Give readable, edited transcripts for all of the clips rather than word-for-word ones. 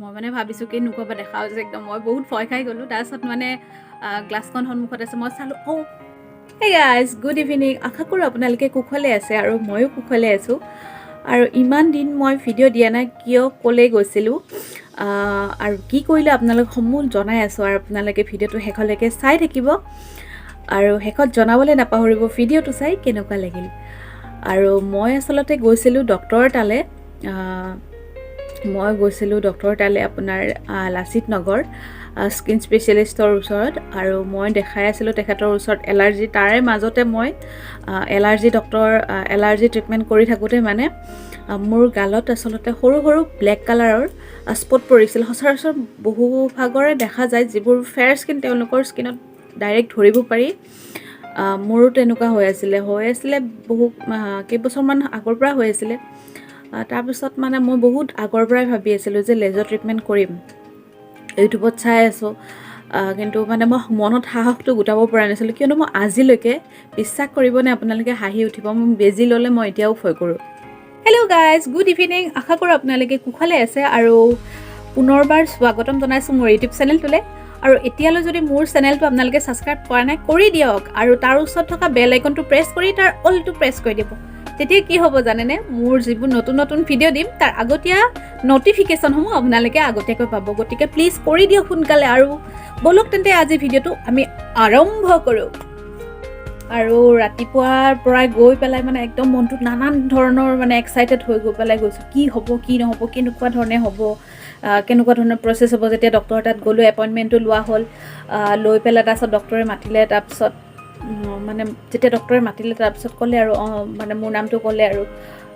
মই মানে ভাবিছোঁ কি নোকোৱা দেখা হৈছে একদম মই বহুত ভয় খাই গ'লোঁ তাৰপিছত মানে গ্লাছখন সন্মুখত আছে মই চালোঁ হে গাইজ গুড ইভিনিং আশা কৰোঁ আপোনালোকে কুশলে আছে আৰু ময়ো কুশলে আছোঁ আৰু ইমান দিন মই ভিডিঅ' দিয়া নাই কিয় ক'লৈ গৈছিলোঁ আৰু কি কৰিলে আপোনালোক সমূহ জনাই আছোঁ আৰু আপোনালোকে ভিডিঅ'টো শেষলৈকে চাই থাকিব আৰু শেষত জনাবলৈ নাপাহৰিব ভিডিঅ'টো চাই কেনেকুৱা লাগিল আৰু মই আচলতে গৈছিলোঁ ডক্টৰ তালৈ আপোনাৰ লাচিত নগৰ স্কিন স্পেচিয়েলিষ্টৰ ওচৰত আৰু মই দেখাই আছিলোঁ তেখেতৰ ওচৰত এলাৰ্জি তাৰে মাজতে মই এলাৰ্জি ট্ৰিটমেণ্ট কৰি থাকোঁতে মানে মোৰ গালত আচলতে সৰু সৰু ব্লেক কালাৰৰ স্পট পৰিছিল সচৰাচৰ বহুভাগৰে দেখা যায় যিবোৰ ফেয়াৰ স্কিন তেওঁলোকৰ স্কিনত ডাইৰেক্ট ধৰিব পাৰি মোৰো তেনেকুৱা হৈ আছিলে বহু কেইবছৰমান আগৰ পৰা হৈ আছিলে তাৰপিছত মানে মই বহুত আগৰ পৰাই ভাবি আছিলোঁ যে লেজাৰ ট্ৰিটমেণ্ট কৰিম ইউটিউবত চাই আছোঁ কিন্তু মানে মই মনত সাহসটো গোটাব পৰা নাছিলোঁ কিয়নো মই আজিলৈকে বিশ্বাস কৰিবনে আপোনালোকে হাঁহি উঠিব মই বেজি ল'লে মই এতিয়াও ভয় কৰোঁ হেল্ল' গাইজ গুড ইভিনিং আশা কৰোঁ আপোনালোকে কুশলে আছে আৰু পুনৰবাৰ স্বাগতম জনাইছোঁ মোৰ ইউটিউব চেনেলটোলৈ আৰু এতিয়ালৈ যদি মোৰ চেনেলটো আপোনালোকে ছাবস্ক্ৰাইব কৰা নাই কৰি দিয়ক আৰু তাৰ ওচৰত থকা বেল আইকনটো প্ৰেছ কৰি তাৰ অলটো প্ৰেছ কৰি দিব তেতিয়া কি হ'ব জানেনে মোৰ যিবোৰ নতুন নতুন ভিডিঅ' দিম তাৰ আগতীয়া ন'টিফিকেশ্যনসমূহ আপোনালোকে আগতীয়াকৈ পাব গতিকে প্লিজ কৰি দিয়ক সোনকালে আৰু বলক তেন্তে আজি ভিডিঅ'টো আমি আৰম্ভ কৰোঁ আৰু ৰাতিপুৱাৰ পৰাই গৈ পেলাই মানে একদম মনটোত নানান ধৰণৰ মানে এক্সাইটেড হৈ গৈ পেলাই গৈছোঁ কি হ'ব কি নহ'ব কেনেকুৱা ধৰণে হ'ব কেনেকুৱা ধৰণৰ প্ৰচেছ হ'ব যেতিয়া ডক্টৰৰ তাত গ'লোঁ এপইণ্টমেণ্টটো লোৱা হ'ল লৈ পেলাই তাৰপিছত ডক্টৰে মাতিলে তাৰপিছত মানে যেতিয়া ডক্টৰে মাতিলে তাৰপিছত ক'লে আৰু মানে মোৰ নামটো ক'লে আৰু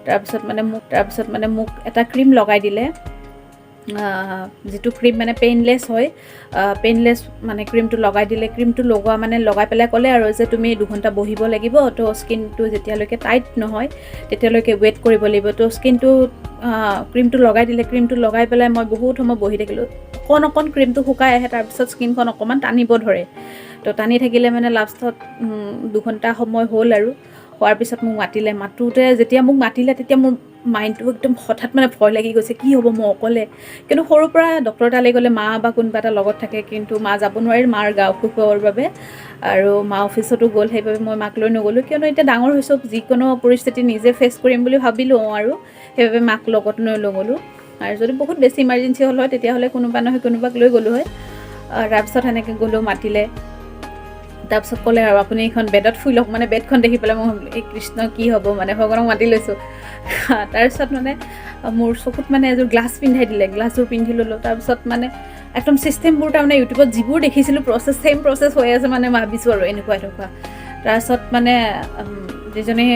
তাৰপিছত মানে মোক এটা ক্ৰীম লগাই দিলে যিটো ক্ৰীম মানে পেইনলেছ হয় মানে ক্ৰীমটো লগাই দিলে ক্ৰীমটো লগাই পেলাই ক'লে আৰু যে তুমি 2 ঘণ্টা বহিব লাগিব তো স্কিনটো যেতিয়ালৈকে টাইট নহয় তেতিয়ালৈকে ৱেইট কৰিব লাগিব তো ক্ৰীমটো লগাই দিলে ক্ৰীমটো লগাই পেলাই মই বহুত সময় বহি থাকিলোঁ অকণ ক্ৰীমটো শুকাই আহে তাৰপিছত স্কিনখন অকণমান টানিব ধৰে তো টানি থাকিলে মানে লাষ্টত 2 ঘণ্টা সময় হ'ল আৰু হোৱাৰ পিছত মোক যেতিয়া মোক মাতিলে তেতিয়া মোৰ মাইণ্ডটো একদম হঠাৎ মানে ভয় লাগি গৈছে কি হ'ব মই অকলে কিন্তু সৰুৰ পৰা ডক্টৰ তালৈ গ'লে মা বা কোনোবা এটা লগত থাকে কিন্তু মা যাব নোৱাৰিল মাৰ গা অসুখ হোৱাৰ বাবে আৰু মা অফিচতো গ'ল সেইবাবে মই মাক লৈ নগ'লোঁ কিয়নো এতিয়া ডাঙৰ হৈছোঁ যিকোনো পৰিস্থিতি নিজে ফেচ কৰিম বুলি ভাবিলোঁ আৰু সেইবাবে মাক লগত নগ'লোঁ আৰু যদি বহুত বেছি ইমাৰ্জেঞ্চি হ'ল হয় তেতিয়াহ'লে কোনোবা নহয় কোনোবাক লৈ গ'লোঁ হয় তাৰপিছত সেনেকৈ গ'লোঁ মাতিলে তাৰপিছত ক'লে আৰু আপুনি এইখন বেডত শুই লওক মানে বেডখন দেখি পেলাই মই ভাবিলোঁ এই কৃষ্ণ কি হ'ব মানে ভগৱানক মাতি লৈছোঁ তাৰপিছত মানে মোৰ চকুত মানে এযোৰ গ্লাছ পিন্ধাই দিলে গ্লাছযোৰ পিন্ধি ল'লোঁ তাৰপিছত মানে একদম ছিষ্টেমবোৰ তাৰমানে ইউটিউবত যিবোৰ দেখিছিলোঁ ছেইম প্ৰচেছ হৈ আছে মানে ভাবিছোঁ আৰু এনেকুৱা তাৰপিছত মানে যিজনী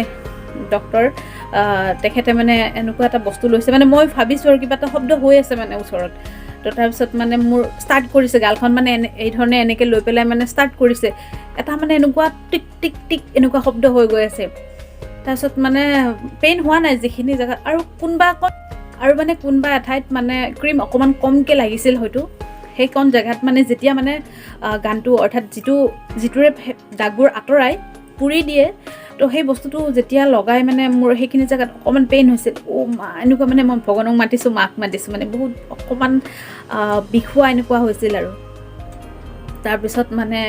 ডক্টৰ তেখেতে মানে এনেকুৱা এটা বস্তু লৈছে মানে মই ভাবিছোঁ আৰু কিবা এটা শব্দ হৈ আছে মানে ওচৰত তো তাৰপিছত মানে মোৰ ষ্টাৰ্ট কৰিছে গালখন মানে এই ধৰণে এনেকৈ লৈ পেলাই মানে ষ্টাৰ্ট কৰিছে এটা মানে এনেকুৱা টিক টিক টিক এনেকুৱা শব্দ হৈ গৈ আছে তাৰপিছত মানে পেইন হোৱা নাই যিখিনি জেগাত আৰু কোনোবা এঠাইত মানে ক্ৰীম অকণমান কমকৈ লাগিছিল হয়তো সেইকণ জেগাত মানে যেতিয়া মানে গানটো অৰ্থাৎ যিটোৰে দাগবোৰ আঁতৰাই পুৰি দিয়ে তো সেই বস্তুটো যেতিয়া লগাই মানে মোৰ সেইখিনি জেগাত অকণমান পেইন হৈছিল মা এনেকুৱা মানে মই ভগৱানক মাতিছোঁ মাক মাতিছোঁ মানে বহুত অকণমান বিষোৱা এনেকুৱা হৈছিল আৰু তাৰপিছত মানে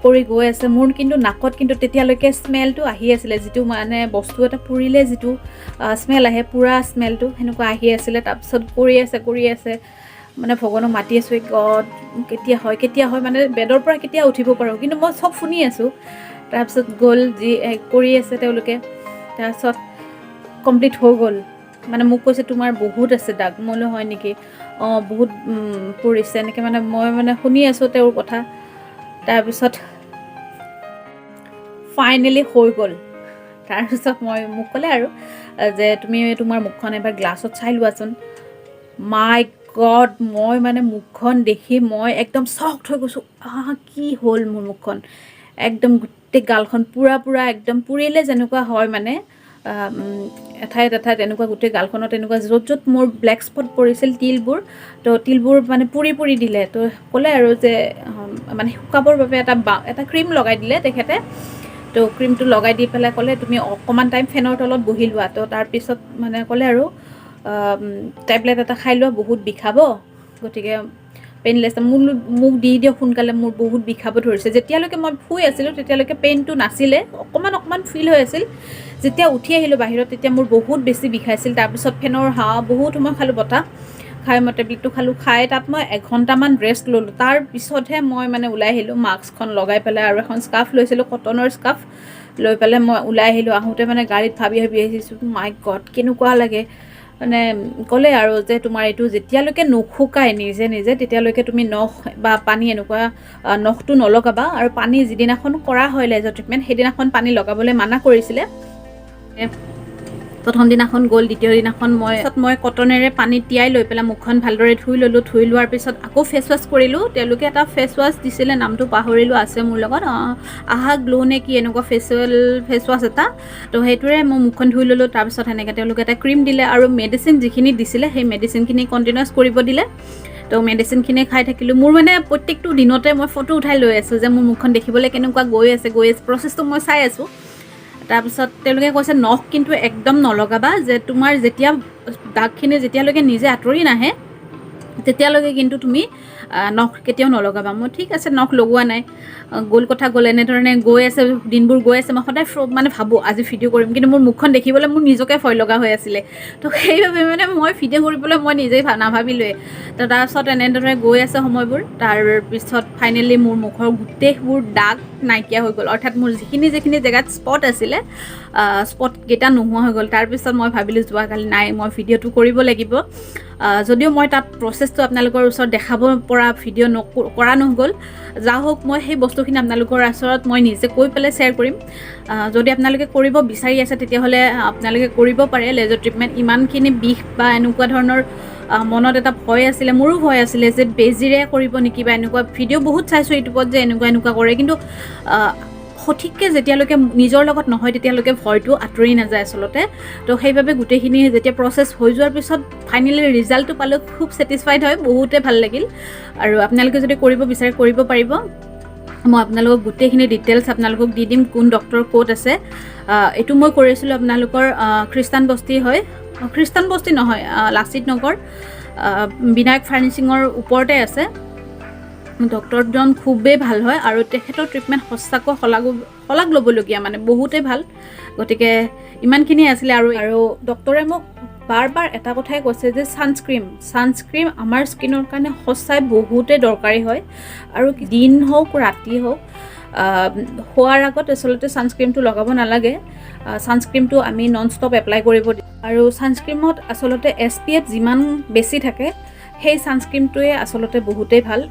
কৰি গৈ আছে মোৰ কিন্তু নাকত কিন্তু তেতিয়ালৈকে স্মেলটো আহি আছিলে যিটো মানে বস্তু এটা পুৰিলে যিটো স্মেল আহে পুৰা স্মেলটো সেনেকুৱা আহি আছিলে তাৰপিছত কৰি আছে মানে ভগৱানক মাতি আছোঁ গড কেতিয়া হয় মানে বেডৰ পৰা কেতিয়া উঠিব পাৰোঁ কিন্তু মই চব শুনি আছোঁ তাৰপিছত গ'ল যি কৰি আছে তেওঁলোকে তাৰপিছত কমপ্লিট হৈ গ'ল মানে মোক কৈছে তোমাৰ বহুত আছে দাগ মোলৈ হয় নেকি বহুত পৰিছে এনেকৈ মানে মই মানে শুনি আছোঁ তেওঁৰ কথা তাৰপিছত ফাইনেলি হৈ গ'ল তাৰপিছত মোক ক'লে আৰু যে তুমি তোমাৰ মুখখন এবাৰ গ্লাছত চাই লোৱাচোন মাই গড মই মানে মুখখন দেখি মই একদম শ্বকড হৈ গৈছোঁ কি হ'ল মোৰ মুখখন একদম গোটেই গালখন পুৰা একদম পুৰিলে যেনেকুৱা হয় মানে এঠাইত এনেকুৱা গোটেই গালখনত এনেকুৱা য'ত মোৰ ব্লেক স্পট পৰিছিল তিলবোৰ মানে পুৰি দিলে তো ক'লে আৰু যে মানে শুকাবৰ বাবে এটা ক্ৰীম লগাই দিলে তেখেতে তো ক্ৰীমটো লগাই দি পেলাই ক'লে তুমি অকণমান টাইম ফেনৰ তলত বহি লোৱা তো তাৰপিছত মানে ক'লে আৰু টেবলেট এটা খাই লোৱা বহুত বিষাব গতিকে পেইনলেছ মোক দি দিয়ক সোনকালে, মোৰ বহুত বিষাব ধৰিছে। যেতিয়ালৈকে মই শুই আছিলোঁ তেতিয়ালৈকে পেইনটো নাছিলে, অকণমান ফিল হৈ আছিল। যেতিয়া উঠি আহিলোঁ বাহিৰত তেতিয়া মোৰ বহুত বেছি বিষাইছিল। তাৰপিছত ফেনৰ হাৱা বহুত সময় খালোঁ, বতাহ খাই মই টেবলেটটো খালোঁ। খাই তাত মই 1 ঘণ্টামান ৰেষ্ট ল'লোঁ। তাৰপিছতহে মই মানে ওলাই আহিলোঁ মাস্কখন লগাই পেলাই, আৰু এখন স্কাৰ্ফ লৈছিলোঁ, কটনৰ স্কাৰ্ফ লৈ পেলাই মই ওলাই আহিলোঁ। আহোঁতে মানে গাড়ীত ভাবি আহিছোঁ, মাই গড কেনেকুৱা লাগে। মানে ক'লে আৰু যে তোমাৰ এইটো যেতিয়ালৈকে নুশুকায় নিজে তেতিয়ালৈকে তুমি নখ বা পানী এনেকুৱা নখটো নলগাবা। আৰু পানী যিদিনাখন কৰা হয় লেজাৰ ট্ৰিটমেণ্ট সেইদিনাখন পানী লগাবলৈ মানা কৰিছিলে। প্ৰথম দিনাখন গ'ল, দ্বিতীয় দিনাখন মই কটনেৰে পানীত তিয়াই লৈ পেলাই মুখখন ভালদৰে ধুই ল'লোঁ। ধুই লোৱাৰ পিছত আকৌ ফেচ ৱাছ কৰিলোঁ। তেওঁলোকে এটা ফেচ ৱাছ দিছিলে, নামটো পাহৰিলোঁ, আছে মোৰ লগত, আহা গ্লো নে কি এনেকুৱা ফেচ ৱাছ এটা। তো সেইটোৰে মই মুখখন ধুই ল'লোঁ। তাৰপিছত সেনেকৈ তেওঁলোকে এটা ক্ৰীম দিলে আৰু মেডিচিন যিখিনি দিছিলে সেই মেডিচিনখিনি কণ্টিনিউৱাছ কৰিব দিলে। তো মেডিচিনখিনি খাই থাকিলোঁ। মোৰ মানে প্ৰত্যেকটো দিনতে মই ফটো উঠাই লৈ আছোঁ যে মোৰ মুখখন দেখিবলৈ কেনেকুৱা গৈ আছে প্ৰচেছটো মই চাই আছোঁ। তাৰপিছত তেওঁলোকে কৈছে নখ কিন্তু একদম নলগাবা, যে তোমাৰ যেতিয়া দাগখিনি যেতিয়ালৈকে নিজে আঁতৰি নাহে তেতিয়ালৈকে কিন্তু তুমি নখ কেতিয়াও নলগাবা। মই ঠিক আছে নখ লগোৱা নাই, গ'ল কথা গ'ল, এনেধৰণে গৈ আছে দিনবোৰ গৈ আছে। মই সদায় মানে ভাবোঁ আজি ভিডিঅ' কৰিম, কিন্তু মোৰ মুখখন দেখিবলৈ মোৰ নিজকে ভয় লগা হৈ আছিলে। তো সেইবাবে মানে মই ভিডিঅ' কৰিবলৈ মই নিজেই নাভাবিলোৱে। তো তাৰপিছত এনেদৰে গৈ আছে সময়বোৰ। তাৰপিছত ফাইনেলি মোৰ মুখৰ গোটেইবোৰ দাগ নাইকিয়া হৈ গ'ল, অৰ্থাৎ মোৰ যিখিনি জেগাত স্পট আছিলে স্পটকেইটা নোহোৱা হৈ গ'ল। তাৰপিছত মই ভাবিলোঁ যোৱাকালি নাই, মই ভিডিঅ'টো কৰিব লাগিব। যদিও মই তাত প্ৰচেছটো আপোনালোকৰ ওচৰত দেখাব পৰা ভিডিঅ' কৰা নহ'ল, যা হওক মই সেই বস্তুখিনি আপোনালোকৰ ওচৰত মই নিজে কৈ পেলাই শ্বেয়াৰ কৰিম। যদি আপোনালোকে কৰিব বিচাৰি আছে তেতিয়াহ'লে আপোনালোকে কৰিব পাৰে লেজাৰ ট্ৰিটমেণ্ট। ইমানখিনি বিষ বা এনেকুৱা ধৰণৰ মনত এটা ভয় আছিলে, মোৰো ভয় আছিলে যে বেজিৰে কৰিব নেকি বা এনেকুৱা। ভিডিঅ' বহুত চাইছোঁ ইউটিউবত যে এনেকুৱা কৰে, কিন্তু সঠিককৈ যেতিয়ালৈকে নিজৰ লগত নহয় তেতিয়ালৈকে ভয়টো আঁতৰি নাযায় আচলতে। তো সেইবাবে গোটেইখিনি যেতিয়া প্ৰচেছ হৈ যোৱাৰ পিছত ফাইনেলি ৰিজাল্টটো পালোঁ, খুব ছেটিছফাইড হয়, বহুতে ভাল লাগিল। আৰু আপোনালোকে যদি কৰিব বিচাৰে কৰিব পাৰিব। মই আপোনালোকক গোটেইখিনি ডিটেইলছ আপোনালোকক দি দিম, কোন ডক্টৰ ক'ত আছে। এইটো মই কৰিছিলোঁ আপোনালোকৰ খ্ৰীষ্টান বস্তি হয়, খ্ৰীষ্টান বস্তি নহয়, লাচিত নগৰ বিনায়ক ফাৰ্নিচিঙৰ ওপৰতে আছে। ডক্টৰজন খুবেই ভাল হয় আৰু তেখেতৰ ট্ৰিটমেণ্ট সঁচাকৈ শলাগ ল'বলগীয়া, মানে বহুতেই ভাল। গতিকে ইমানখিনি আছিলে। আৰু ডক্টৰে মোক বাৰ এটা কথাই কৈছে যে ছানস্ক্ৰীম আমাৰ স্কিনৰ কাৰণে সঁচাই বহুতেই দৰকাৰী হয়। আৰু দিন হওক ৰাতি হওক শোৱাৰ আগত আচলতে ছানস্ক্ৰীমটো লগাব নালাগে। ছানস্ক্ৰীমটো আমি নন ষ্টপ এপ্লাই কৰিব দিওঁ। আৰু ছানস্ক্ৰীমত আচলতে SPF যিমান বেছি থাকে সেই ছানস্ক্ৰীমটোৱে আচলতে বহুতেই ভাল।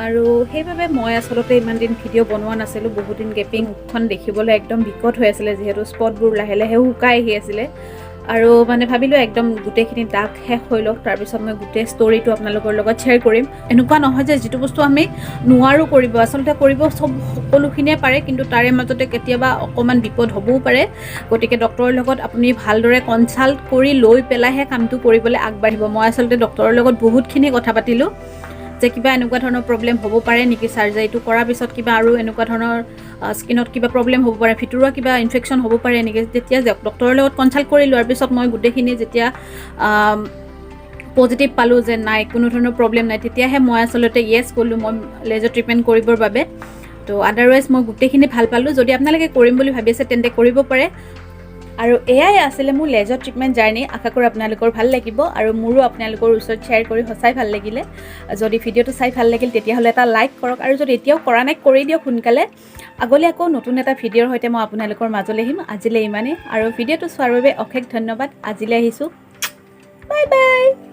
আৰু সেইবাবে মই আচলতে ইমান দিন ভিডিঅ' বনোৱা নাছিলোঁ, বহুত দিন গেপিং, মুখখন দেখিবলৈ একদম বিকট হৈ আছিলে যিহেতু স্পটবোৰ লাহে শুকাই আহি আছিলে। আৰু মানে ভাবিলোঁ একদম গোটেইখিনি দাগ শেষ হৈ লওক, তাৰপিছত মই গোটেই ষ্টৰিটো আপোনালোকৰ লগত শ্বেয়াৰ কৰিম। এনেকুৱা নহয় যে যিটো বস্তু আমি নোৱাৰোঁ কৰিব, আচলতে কৰিব সকলোখিনিয়ে পাৰে, কিন্তু তাৰে মাজতে কেতিয়াবা অকণমান বিপদ হ'বও পাৰে। গতিকে ডক্টৰৰ লগত আপুনি ভালদৰে কনচাল্ট কৰি লৈ পেলাইহে কামটো কৰিবলৈ আগবাঢ়িব। মই আচলতে ডক্টৰৰ লগত বহুতখিনি কথা পাতিলোঁ যে কিবা এনেকুৱা ধৰণৰ প্ৰব্লেম হ'ব পাৰে নেকি, চাৰ্জাৰীটো কৰাৰ পিছত কিবা আৰু এনেকুৱা ধৰণৰ স্কিনত কিবা প্ৰব্লেম হ'ব পাৰে, ভিতৰুৱা কিবা ইনফেকশ্যন হ'ব পাৰে নেকি। তেতিয়া ডক্টৰৰ লগত কনচাল্ট কৰি লোৱাৰ পিছত মই গোটেইখিনি যেতিয়া পজিটিভ পালোঁ যে নাই, কোনো ধৰণৰ প্ৰব্লেম নাই, তেতিয়াহে মই আচলতে য়েছ ক'লোঁ মই লেজাৰ ট্ৰিটমেণ্ট কৰিবৰ বাবে। তো আদাৰৱাইজ মই গোটেইখিনি ভাল পালোঁ। যদি আপোনালোকে কৰিম বুলি ভাবি আছে তেন্তে কৰিব পাৰে। আৰু এয়াই আছিলে মোৰ লেজাৰ ট্ৰিটমেণ্ট জাৰ্ণি। আশা কৰোঁ আপোনালোকৰ ভাল লাগিব আৰু মোৰো আপোনালোকৰ ওচৰত শ্বেয়াৰ কৰি সঁচাই ভাল লাগিলে। যদি ভিডিঅ'টো চাই ভাল লাগিল তেতিয়াহ'লে এটা লাইক কৰক, আৰু যদি এতিয়াও কৰা নাই কৰি দিয়ক সোনকালে। আগলৈ আকৌ নতুন এটা ভিডিঅ'ৰ সৈতে মই আপোনালোকৰ মাজলৈ আহিম। আজিলৈ ইমানেই, আৰু ভিডিঅ'টো চোৱাৰ বাবে অশেষ ধন্যবাদ। আজিলৈ আহিছোঁ, বাই বাই।